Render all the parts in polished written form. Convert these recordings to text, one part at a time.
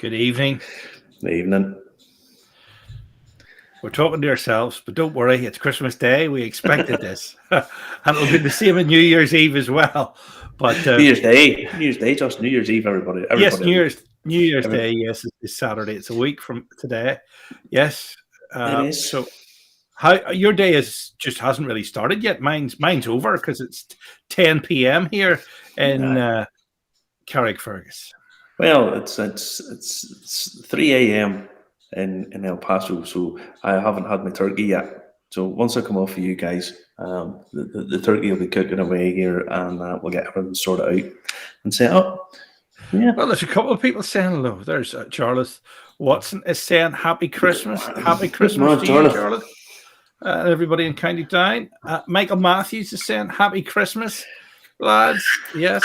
Good evening. Good evening. We're talking to ourselves, but don't worry, it's Christmas Day. We expected this. And it'll be the same on New Year's Eve as well. But New Year's Day, just New Year's Eve, everybody. yes, New Year's Day, yes, is Saturday. It's a week from today. Yes. It is. So how your day just hasn't really started yet. Mine's over because it's 10 p.m. here in Carrickfergus. Well, it's 3 a.m. in El Paso, so I haven't had my turkey yet. So once I come off for you guys, the turkey will be cooking away here, and we'll get everything sorted out and set up. Yeah. Well, there's a couple of people saying hello. There's Charlotte Watson is saying Happy Christmas. Happy Christmas to you, Charlotte. Everybody in County Down. Michael Matthews is saying Happy Christmas, lads. Yes.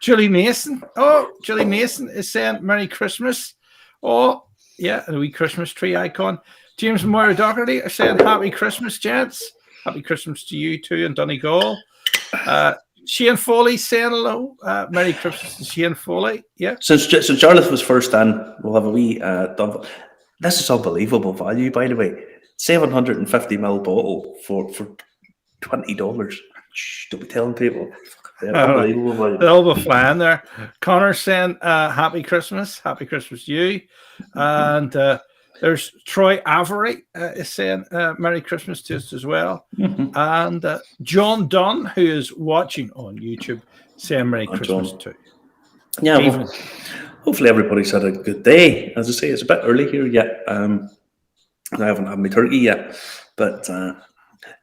Julie Mason. Oh, Julie Mason is saying Merry Christmas. Oh, yeah, and a wee Christmas tree icon. James and Moira Doherty are saying Happy Christmas, gents. Happy Christmas to you too, and Donegal. Shane Foley saying hello. Merry Christmas to Shane Foley. Yeah. Since Charlotte was first in, we'll have a wee this is unbelievable value, by the way. 750ml bottle for $20. Shh, don't be telling people. Unbelievable value. They'll be flying there. Connor saying Happy Christmas. Happy Christmas to you. And there's Troy Avery is saying Merry Christmas to us as well. Mm-hmm. And John Dunn, who is watching on YouTube, saying Merry Christmas John. too. Yeah, well, hopefully everybody's had a good day. As I say, it's a bit early here yet. I haven't had my turkey yet. But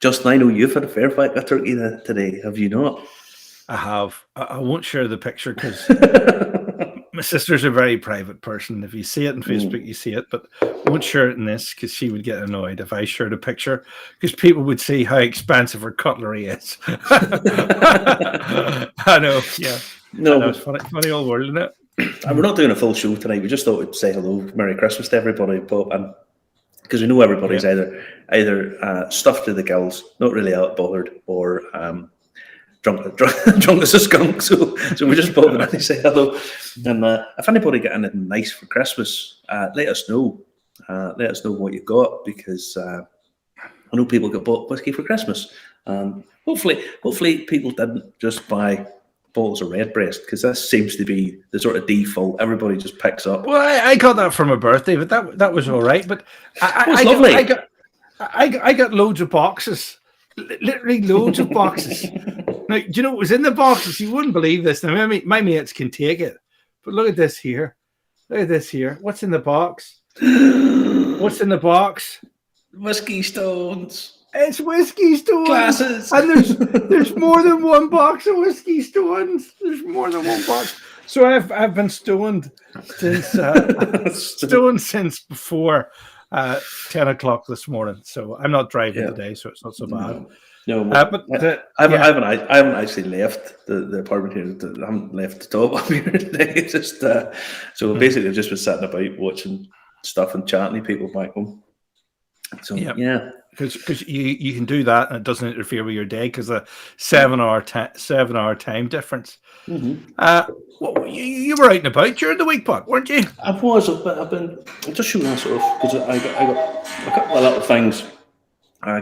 Justin, I know you've had a fair fight of turkey today, have you not? I have. I won't share the picture because my sister's a very private person. If you see it on Facebook, you see it, but I won't share it in this because she would get annoyed if I shared a picture because people would see how expensive her cutlery is. I know, yeah. No, it's funny old world, isn't it? We're not doing a full show tonight. We just thought we'd say hello, Merry Christmas to everybody, but because we know everybody's either stuffed to the gills, not really out bothered, or drunk as a skunk. So we just bothered to say hello. And if anybody got anything nice for Christmas, let us know. Let us know what you got, because I know people got bought whiskey for Christmas. Hopefully people didn't just buy bottles of Redbreast, because that seems to be the sort of default everybody just picks up. Well, I got that for my birthday, but that was all right. But lovely. I got loads of boxes, literally loads of boxes. Now, do you know what was in the boxes? You wouldn't believe this. Now, my mates can take it, but look at this here. Look at this here. What's in the box? What's in the box? Whiskey Stones. It's whiskey stones. Glasses. And there's more than one box of whiskey stones. There's more than one box. So I've been stoned since before 10 o'clock this morning. So I'm not driving today, so it's not so bad. No, I haven't actually left the apartment here. I haven't left the top up here today. It's just so basically I've just been sitting about watching stuff and chatting to people back home. So yeah. Because you can do that and it doesn't interfere with your day because a 7 hour time difference. Mm-hmm. Well, you were out and about during the week, Pat, weren't you? I was, but I'm just showing that sort of, because I got a couple of little things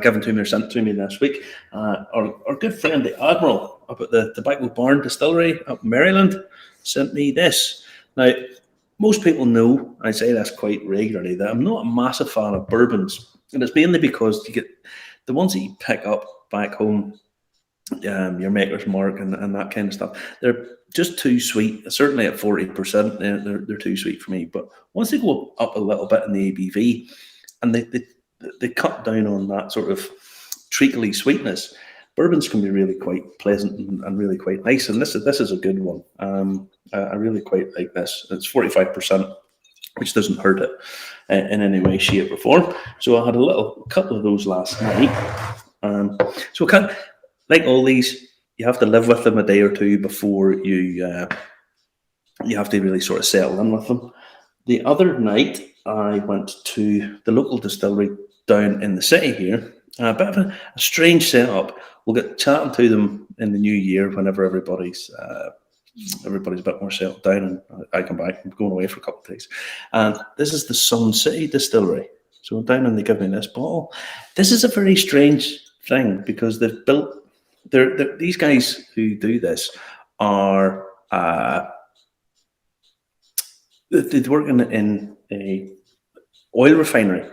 given to me or sent to me this week. Our good friend the Admiral up at the Tobacco Barn Distillery up in Maryland sent me this. Now, most people know, I say this quite regularly, that I'm not a massive fan of bourbons. And it's mainly because you get the ones that you pick up back home, your Maker's Mark and that kind of stuff. They're just too sweet. Certainly at 40%, they're too sweet for me. But once they go up a little bit in the ABV, and they cut down on that sort of treacly sweetness, bourbons can be really quite pleasant and really quite nice. And this is a good one. I really quite like this. It's 45%. Which doesn't hurt it in any way, shape, or form. So I had a couple of those last night. So like all these, you have to live with them a day or two before you have to really sort of settle in with them. The other night, I went to the local distillery down in the city here. A bit of a strange setup. We'll get chatting to them in the new year whenever everybody's everybody's a bit more settled down, and I come back. I'm going away for a couple of days, and this is the Sun City Distillery. So I'm down and they give me this bottle. This is a very strange thing because they've built. These guys who do this are they work in a oil refinery.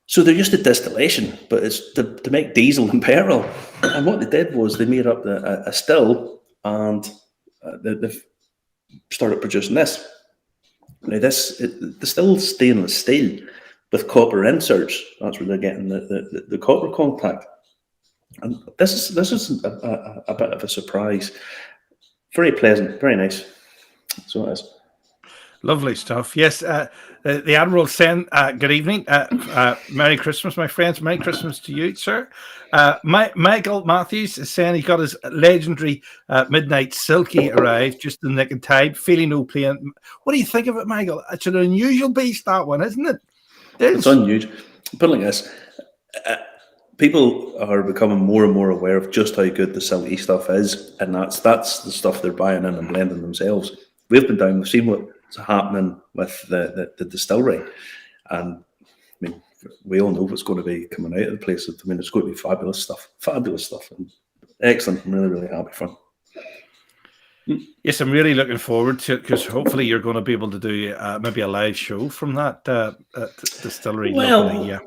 So they're used to distillation, but it's to make diesel and petrol. And what they did was they made up a still, and they've started producing this. Now the still's stainless steel with copper inserts. That's where they're getting the copper contact. And this is a bit of a surprise. Very pleasant, very nice. So it is. Lovely stuff. Yes, the Admiral saying, good evening. Merry Christmas, my friends. Merry Christmas to you, sir. Michael Matthews is saying he got his legendary Midnight Silky arrived just in the nick of time. Feeling no pain. What do you think of it, Michael? It's an unusual beast, that one, isn't it? It's unusual. Put it like this. People are becoming more and more aware of just how good the silky stuff is, and that's the stuff they're buying in and blending themselves. We've been down, we've seen what's happening with the distillery, and I mean, we all know what's going to be coming out of the place. I mean, it's going to be fabulous stuff, and excellent. I'm really, really happy for them. Yes, I'm really looking forward to it because hopefully you're going to be able to do maybe a live show from that distillery. Well, locally, yeah,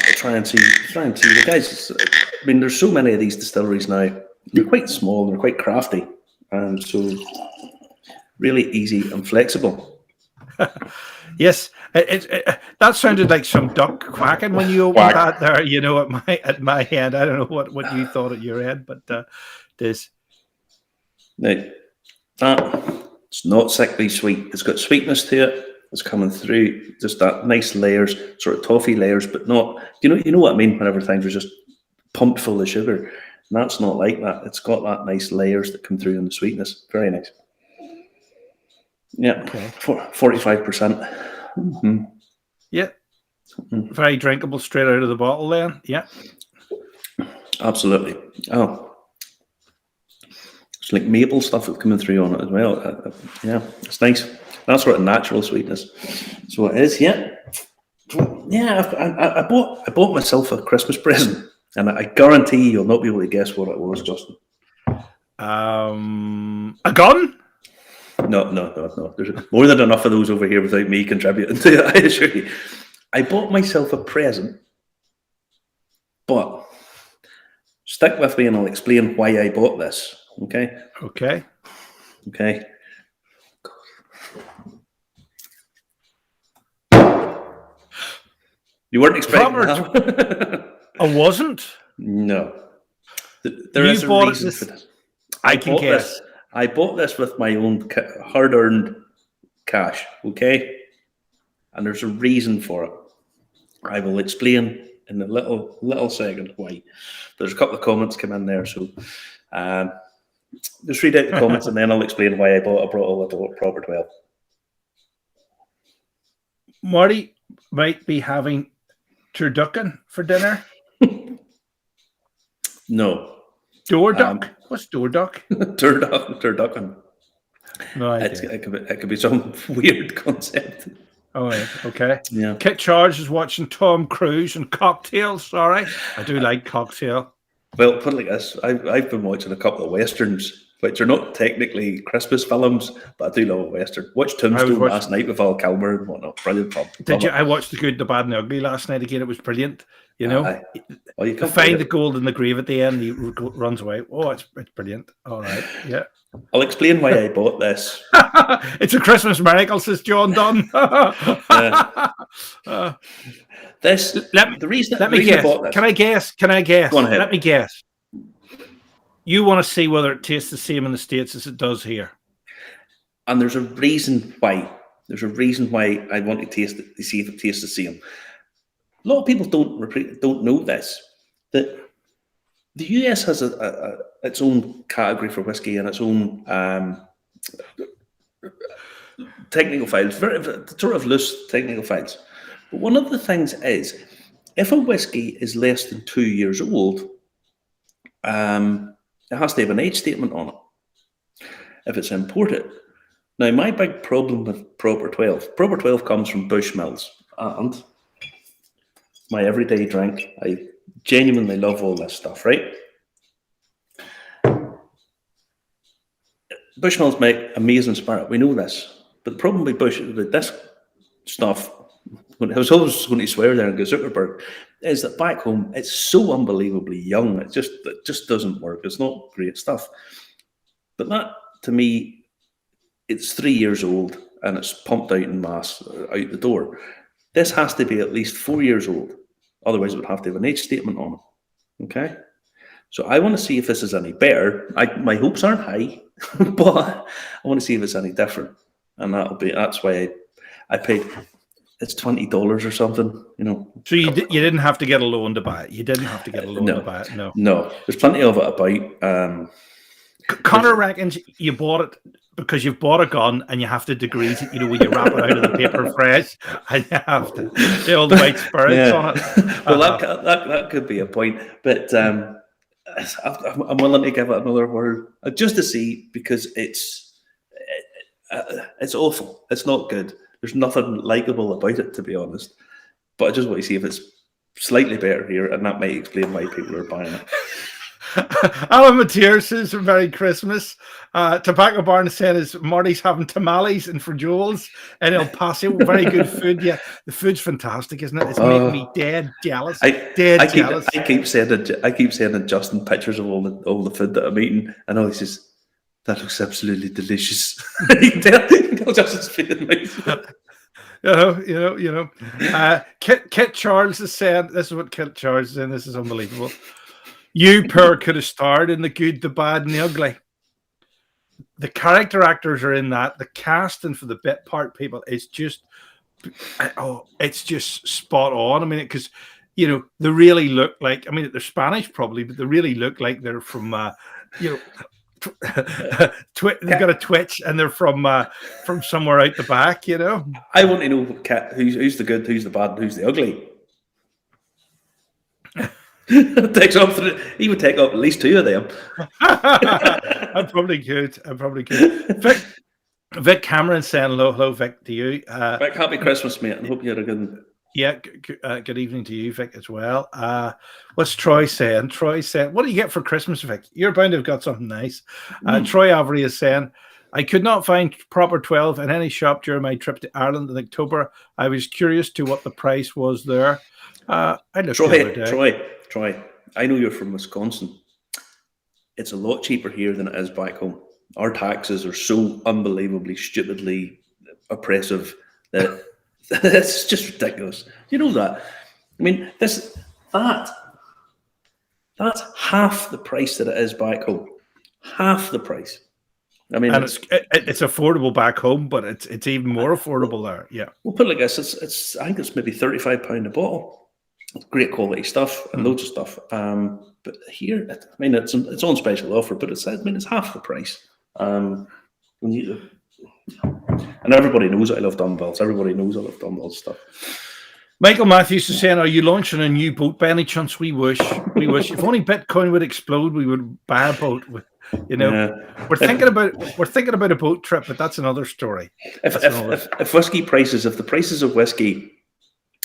we'll try and see the guys. I mean, there's so many of these distilleries now. They're quite small, they're quite crafty, and so really easy and flexible. Yes, that sounded like some duck quacking when you opened that there. You know, at my end, I don't know what you thought at your end, but this. Now, it's not sickly sweet. It's got sweetness to it. It's coming through just that nice layers, sort of toffee layers, but not. You know what I mean. Whenever things are just pumped full of sugar, and that's not like that. It's got that nice layers that come through in the sweetness. Very nice. Yeah, okay. 45%. Mm-hmm. Yeah, very drinkable straight out of the bottle. Then, yeah, absolutely. Oh. It's like maple stuff that's coming through on it as well. Yeah, it's nice. That sort of natural sweetness. So it is, yeah. Yeah, I bought myself a Christmas present, and I guarantee you'll not be able to guess what it was, Justin. A gun? No. There's more than enough of those over here without me contributing to it, I assure you. I bought myself a present, but stick with me and I'll explain why I bought this. Okay. You weren't expecting that? I wasn't. No. There is a reason for this. I can guess. I bought this with my own hard-earned cash. Okay. And there's a reason for it. I will explain in a little second why. There's a couple of comments come in there, so. Just read out the comments and then I'll explain why I brought a proper 12. Marty might be having turducken for dinner. No. Doorduck? What's doorduck? Turducken. No idea. It could be some weird concept. Oh, right. Okay. Yeah. Kit Charge is watching Tom Cruise and Cocktails. Sorry. I do like Cocktail. Well, put it like this, I've been watching a couple of westerns, which are not technically Christmas films, but I do love a western. Watched Tombstone last night with Val Kilmer and whatnot. Brilliant film. Did you? I watched The Good, the Bad, and the Ugly last night again. It was brilliant. You know, you can find the gold in the grave at the end. He runs away. Oh, it's brilliant. All right, yeah. I'll explain why I bought this. It's a Christmas miracle, says John Dunn. Let me guess. Can I guess? Go on ahead. Let me guess. You want to see whether it tastes the same in the States as it does here. And there's a reason why. There's a reason why I want to taste it to see if it tastes the same. A lot of people don't know this, that the US has its own category for whiskey and its own technical files, very sort of loose technical files. But one of the things is, if a whiskey is less than 2 years old, it has to have an age statement on it. if it's imported. Now, my big problem with Proper 12 comes from Bushmills, and my everyday drink. I genuinely love all this stuff, right? Bushmills make amazing spirit. We know this. But the problem with this stuff, I was always going to swear there and go Zuckerberg, is that back home it's so unbelievably young. It just doesn't work. It's not great stuff. But that, to me, it's 3 years old and it's pumped out in mass out the door. This has to be at least 4 years old. Otherwise, it would have to have an age statement on it. Okay? So I want to see if this is any better. My hopes aren't high, but I want to see if it's any different. And that's why I paid, it's $20 or something, you know. So you didn't have to get a loan to buy it. You didn't have to get a loan to buy it. No. There's plenty of it about. Connor reckons you bought it because you've bought a gun and you have to degrease it, you know, when you wrap it out of the paper fresh and you have to the old white spirits on it. Well, that could be a point, but I'm willing to give it another word just to see, because it's awful. It's not good. There's nothing likable about it, to be honest. But I just want to see if it's slightly better here, and that might explain why people are buying it. Alan Mateer says Merry Christmas. Tobacco Barn is saying is Marty's having tamales and for Joel's in El Paso. Very good food. Yeah, the food's fantastic, isn't it? It's making me dead jealous. Jealous. I keep sending Justin pictures of all the food that I'm eating, and all he says, that looks absolutely delicious. You can tell Justin's feeling nice. You know. Kit Charles is saying, this is what Kit Charles is saying, this is unbelievable. You, Per, could have starred in The Good, the Bad, and the Ugly. The character actors are in that. The casting for the bit part people is just, it's just spot on. I mean, because, you know, they really look like, I mean, they're Spanish probably, but they really look like they're from, you know, they've got a twitch and they're from somewhere out the back, you know. I want to know who's the good, who's the bad, and who's the ugly. He would take up at least two of them. I'm probably good. Vic Cameron saying hello, Vic, to you. Vic, happy Christmas, mate, and hope you had a good. Yeah, good evening to you, Vic, as well. What's Troy saying? Troy said, what do you get for Christmas, Vic? You're bound to have got something nice. Troy Avery is saying, I could not find Proper 12 in any shop during my trip to Ireland in October. I was curious to what the price was there. I looked the other day. Troy, I know you're from Wisconsin. It's a lot cheaper here than it is back home. Our taxes are so unbelievably, stupidly oppressive that it's just ridiculous. You know that? I mean, that's half the price that it is back home. Half the price. I mean, and it's affordable back home, but it's even more affordable there. Yeah. We'll put it like this: I think it's maybe £35 a bottle. It's great quality stuff and loads of stuff. But here, I mean, it's on special offer, but it's half the price. And everybody knows I love dumbbells. Everybody knows I love dumbbells stuff. Michael Matthews is saying, are you launching a new boat by any chance? We wish. If only Bitcoin would explode, we would buy a boat. You know, yeah. We're thinking about a boat trip, but that's another story. If the prices of whiskey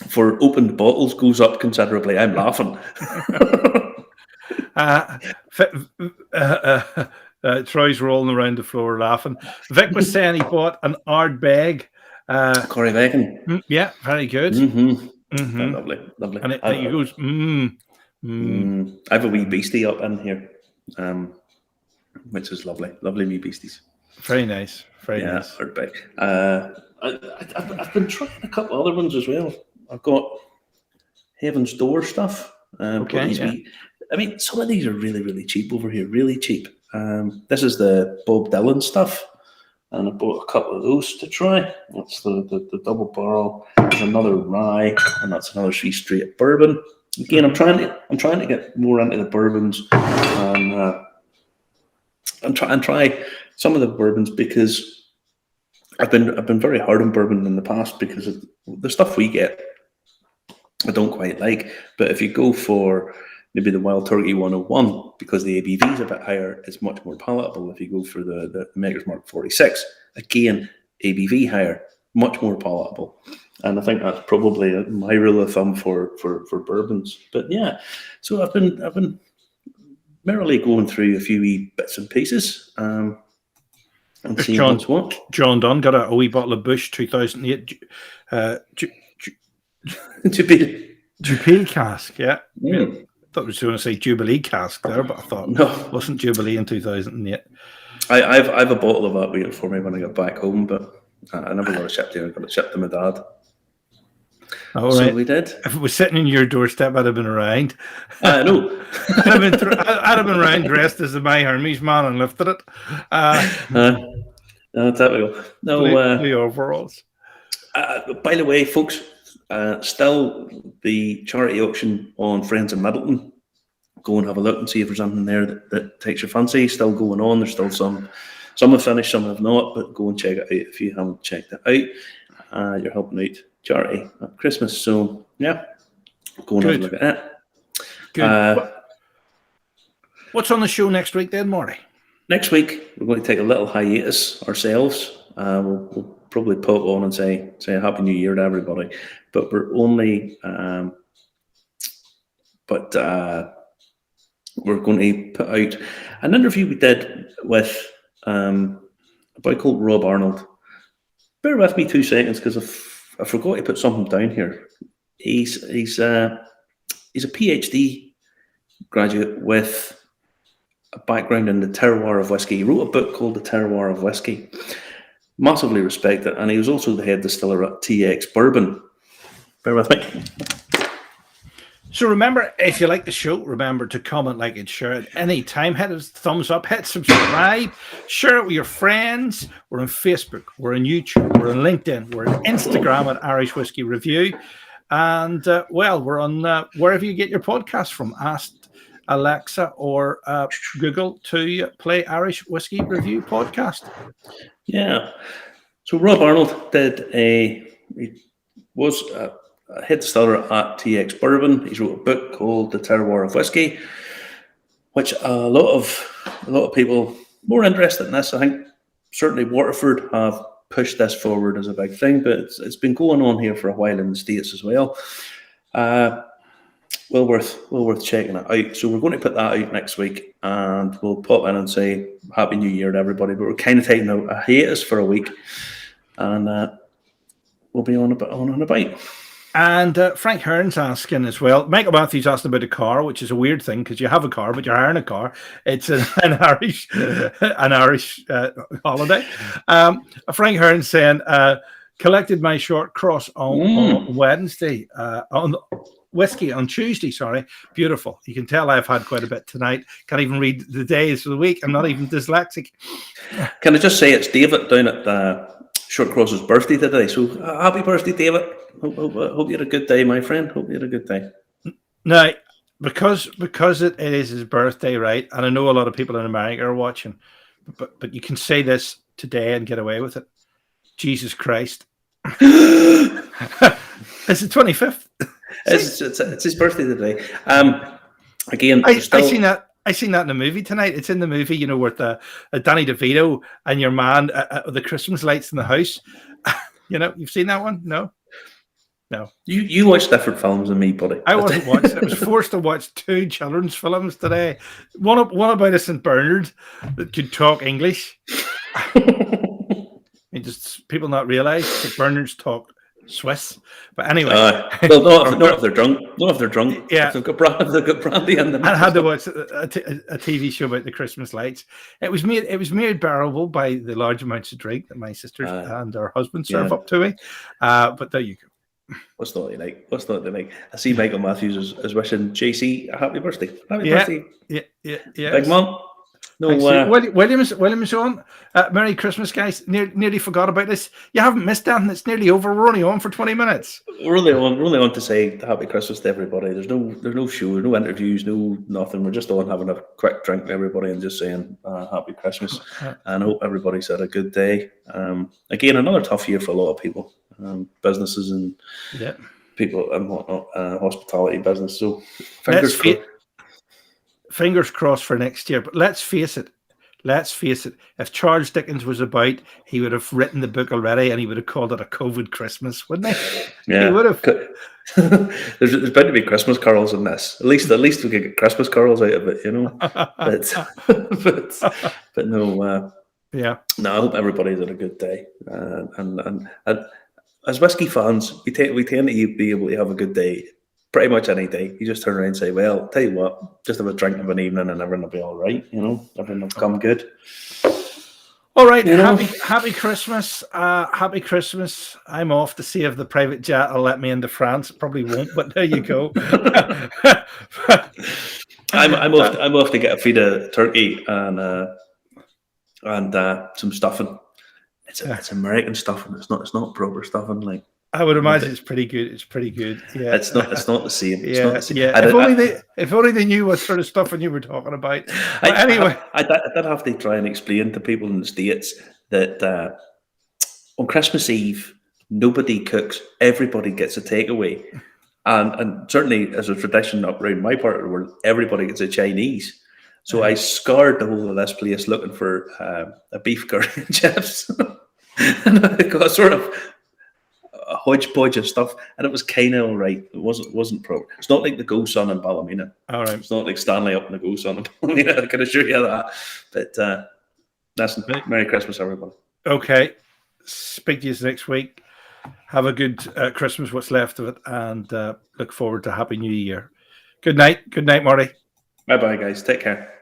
for opened bottles goes up considerably, I'm laughing. Troy's rolling around the floor laughing. Vic was saying he bought an Ardbeg. Corey Bacon. Yeah, very good. Lovely. And he goes, I have a wee beastie up in here, which is lovely. Lovely wee beasties. Very nice. Very nice. Ardbeg. I've been trying a couple other ones as well. I've got Heaven's Door stuff. I mean, some of these are really, really cheap over here. Really cheap. This is the Bob Dylan stuff, and I bought a couple of those to try. That's the double barrel. There's another rye, and that's another Sea Straight bourbon. Again, I'm trying to get more into the bourbons, and try some of the bourbons, because I've been very hard on bourbon in the past because of the stuff we get I don't quite like. But if you go for maybe the Wild Turkey 101, because the ABV is a bit higher, is much more palatable. If you go for the Maker's Mark 46, again, ABV higher, much more palatable. And I think that's probably my rule of thumb for bourbons. But yeah, so I've been merrily going through a few wee bits and pieces and seeing what's what. John Dunn got a wee bottle of Bush 2008 Jubilee cask, yeah. I thought I was going to say Jubilee cask there, but I thought it wasn't Jubilee in 2008. I've a bottle of that waiting for me when I get back home, but I never got it shipped here. I got it shipped to my dad. All so right. we did. If it was sitting in your doorstep, I'd have been around. I know. I'd have been around dressed as my Hermes man and lifted it. Typical. No, blue overalls. By the way, folks, still the charity auction on Friends in Middleton. Go and have a look and see if there's something there that takes your fancy. Still going on. There's still some have finished, some have not, but go and check it out if you haven't checked it out. You're helping out charity at Christmas, so yeah, go and have a look at that. Good. What's on the show next week then, Marty? Next week we're going to take a little hiatus ourselves. We'll probably pop on and say a Happy New Year to everybody, but we're only we're going to put out an interview we did with a boy called Rob Arnold. Bear with me 2 seconds because I forgot to put something down here. He's a PhD graduate with a background in the terroir of whiskey. He wrote a book called The Terroir of Whiskey. Massively respect it, and he was also the head distiller at TX Bourbon. Bear with me. So remember, if you like the show, remember to comment, like, and share it any time. Hit a thumbs up, hit subscribe, share it with your friends. We're on Facebook, we're on YouTube, we're on LinkedIn, we're on Instagram at Irish Whiskey Review. And, we're on wherever you get your podcasts from. Ask Alexa or Google to play Irish Whiskey Review podcast. Yeah. So Rob Arnold was a head distiller at TX Bourbon. He's wrote a book called The Terroir of Whiskey, which a lot of people more interested in this. I think certainly Waterford have pushed this forward as a big thing, but it's been going on here for a while in the States as well. Well worth checking it out. So we're going to put that out next week, and we'll pop in and say Happy New Year to everybody. But we're kind of taking a hiatus for a week, and we'll be on a bite. And Frank Hearn's asking as well. Michael Matthews asked about a car, which is a weird thing because you have a car, but you're hiring a car. It's an Irish holiday. Frank Hearn saying, collected my short cross on Wednesday, on whiskey on Tuesday. Sorry, beautiful. You can tell I've had quite a bit tonight. Can't even read the days of the week. I'm not even dyslexic. Can I just say it's David down at Short Cross's birthday today? So happy birthday, David. Hope you had a good day, my friend. Hope you had a good day. Now, because it is his birthday, right? And I know a lot of people in America are watching, but you can say this today and get away with it. Jesus Christ. It's the 25th. It's his birthday today. Again, I seen that in the movie tonight. It's in the movie, you know, with Danny DeVito and your man, the Christmas lights in the house. You know, you've seen that one? No. You watch different films than me, buddy. I wasn't watching. I was forced to watch 2 children's films today. One about a St. Bernard that could talk English. Just people not realize St. Bernards talk Swiss, but anyway. Not if they're drunk. Not if they're drunk. Yeah, if they've got brandy in them. I had to watch a TV show about the Christmas lights. It was made bearable by the large amounts of drink that my sisters and her husband serve up to me. But there you go. What's not they like? I see Michael Matthews is wishing JC a happy birthday. Happy birthday. Yeah. Big man. No, William's on. Merry Christmas, guys. Nearly forgot about this. You haven't missed anything. It's nearly over. We're only on for 20 minutes. We're only on to say happy Christmas to everybody. There's no show, no interviews, no nothing. We're just on having a quick drink with everybody and just saying happy Christmas. And I hope everybody's had a good day. Again, another tough year for a lot of people, businesses and people and whatnot, hospitality business. So fingers crossed. fingers crossed for next year. But let's face it. If Charles Dickens was about, he would have written the book already, and he would have called it a COVID Christmas, wouldn't he? Yeah, he would have. there's bound to be Christmas carols in this. At least we could get Christmas carols out of it, you know. But no. Yeah. No, I hope everybody's had a good day. And as whiskey fans, we tend to be able to have a good day pretty much any day. You just turn around and say, well, tell you what, just have a drink of an evening and everything will be all right, you know, everything will come good. All right, happy Christmas. Happy Christmas. I'm off to see if the private jet will let me into France. Probably won't, but there you go. I'm off to get a feed of turkey and some stuffing. It's American stuffing. It's not proper stuffing. Like, I would imagine it's pretty good. It's pretty good. Yeah, it's not the same. It's yeah, not the same. yeah. If only they knew what sort of stuffing you were talking about. Anyway, I did have to try and explain to people in the States that on Christmas Eve nobody cooks. Everybody gets a takeaway, and certainly as a tradition up around my part of the world, everybody gets a Chinese. So I scoured the whole of this place looking for a beef curry and chips, and I got sort of a hodgepodge of stuff, and it was kind of all right. It wasn't proper. It's not like the Go Sun in Ballymena. All right. It's not like Stanley up in the Go Sun in Ballymena. I can assure you that. But listen, Merry Christmas, everybody. Okay. Speak to you next week. Have a good Christmas, what's left of it, and look forward to Happy New Year. Good night. Good night, Marty. Bye-bye, guys. Take care.